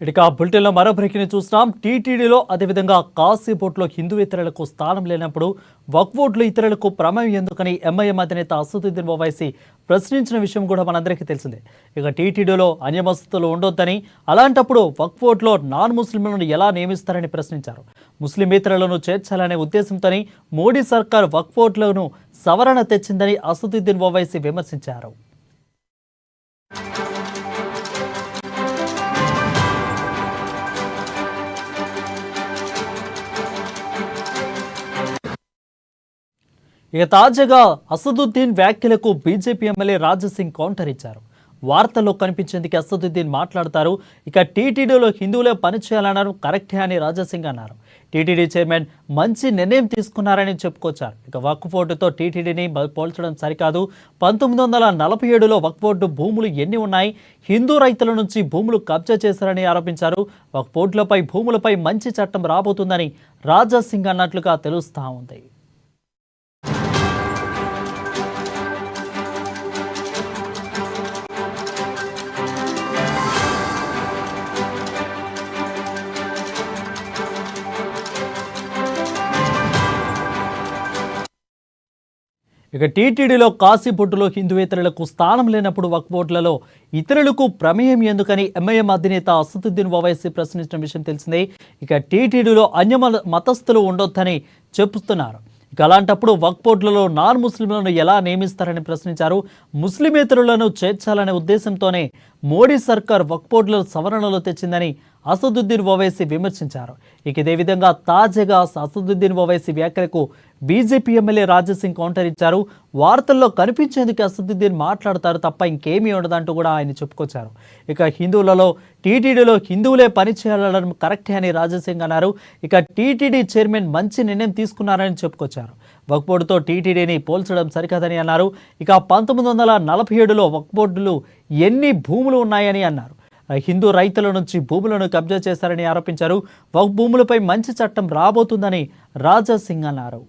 ఇక బులెటిన్లో మరో బ్రేకింగ్ చూస్తున్నాం. టీటీడీలో అదేవిధంగా కాశీబోట్లో హిందూయేతరులకు స్థానం లేనప్పుడు వక్ఫ్ ఓట్లు ఇతరులకు ప్రమేయం ఎందుకని ఎంఐఎం అధినేత అసదుద్దీన్ ఓవైసీ ప్రశ్నించిన విషయం కూడా మనందరికీ తెలిసిందే. ఇక టీటీడీలో అన్యమస్తతులు ఉండొద్దని, అలాంటప్పుడు వక్ఫ్ ఓట్లో నాన్ ముస్లింలను ఎలా నియమిస్తారని ప్రశ్నించారు. ముస్లిమేతరులను చేర్చాలనే ఉద్దేశంతోనే మోడీ సర్కార్ వక్ఫ్ ఓట్లను సవరణ తెచ్చిందని అసదుద్దీన్ ఓవైసీ విమర్శించారు. ఇక తాజాగా అసదుద్దీన్ వ్యాఖ్యలకు బీజేపీ ఎమ్మెల్యే రాజాసింగ్ కౌంటర్ ఇచ్చారు. వార్తల్లో కనిపించేందుకు అసదుద్దీన్ మాట్లాడతారు. ఇక టీటీడీలో హిందువులే పనిచేయాలన్నారు, కరెక్టే అని రాజాసింగ్ అన్నారు. టీటీడీ చైర్మన్ మంచి నిర్ణయం తీసుకున్నారని చెప్పుకొచ్చారు. ఇక వక్ఫ్ బోర్డుతో టీటీడీని పోల్చడం సరికాదు. 1947లో వక్ఫ్ బోర్డు భూములు ఎన్ని ఉన్నాయి, హిందూ రైతుల నుంచి భూములు కబ్జా చేశారని ఆరోపించారు. వక్ఫ్ బోర్డులపై భూములపై మంచి చట్టం రాబోతుందని రాజాసింగ్ అన్నట్లుగా తెలుస్తా ఉంది. ఇక టీటీడీలో కాశీబొట్టులో హిందూయేతరులకు స్థానం లేనప్పుడు వక్ఫ్ బోర్డులలో ఇతరులకు ప్రమేయం ఎందుకని ఎంఐఎం అధినేత అసదుద్దీన్ ఓవైసీ ప్రశ్నించిన విషయం తెలిసిందే. ఇక టీటీడీలో అన్య మతస్థులు ఉండొద్దని చెప్తున్నారు. ఇక అలాంటప్పుడు వక్ఫ్ బోర్డులలో నాన్ ముస్లింలను ఎలా నియమిస్తారని ప్రశ్నించారు. ముస్లిమేతరులను చేర్చాలనే ఉద్దేశంతోనే మోడీ సర్కార్ వక్ఫ్ బోర్డుల సవరణలు తెచ్చిందని అసదుద్దీన్ ఓవైసీ విమర్శించారు. ఇక ఇదే విధంగా తాజాగా అసదుద్దీన్ ఓవైసీ వ్యాఖ్యలకు బీజేపీ ఎమ్మెల్యే రాజాసింగ్ కౌంటర్ ఇచ్చారు. వార్తల్లో కనిపించేందుకు అసదుద్దీన్ మాట్లాడతారు తప్ప ఇంకేమీ ఉండదంటూ కూడా ఆయన చెప్పుకొచ్చారు. ఇక హిందువులలో టీటీడీలో హిందువులే పనిచేయాలనడం కరెక్టే అని రాజాసింగ్ అన్నారు. ఇక టీటీడీ చైర్మన్ మంచి నిర్ణయం తీసుకున్నారని చెప్పుకొచ్చారు. వక్ఫ్ బోర్డుతో టీటీడీని పోల్చడం సరికాదని అన్నారు. ఇక 1947లో వక్ఫ్ బోర్డులు ఎన్ని భూములు ఉన్నాయని అన్నారు. హిందూ రైతుల నుంచి భూములను కబ్జా చేశారని ఆరోపించారు. వక్ఫ్ భూములపై మంచి చట్టం రాబోతుందని రాజాసింగ్ అన్నారు.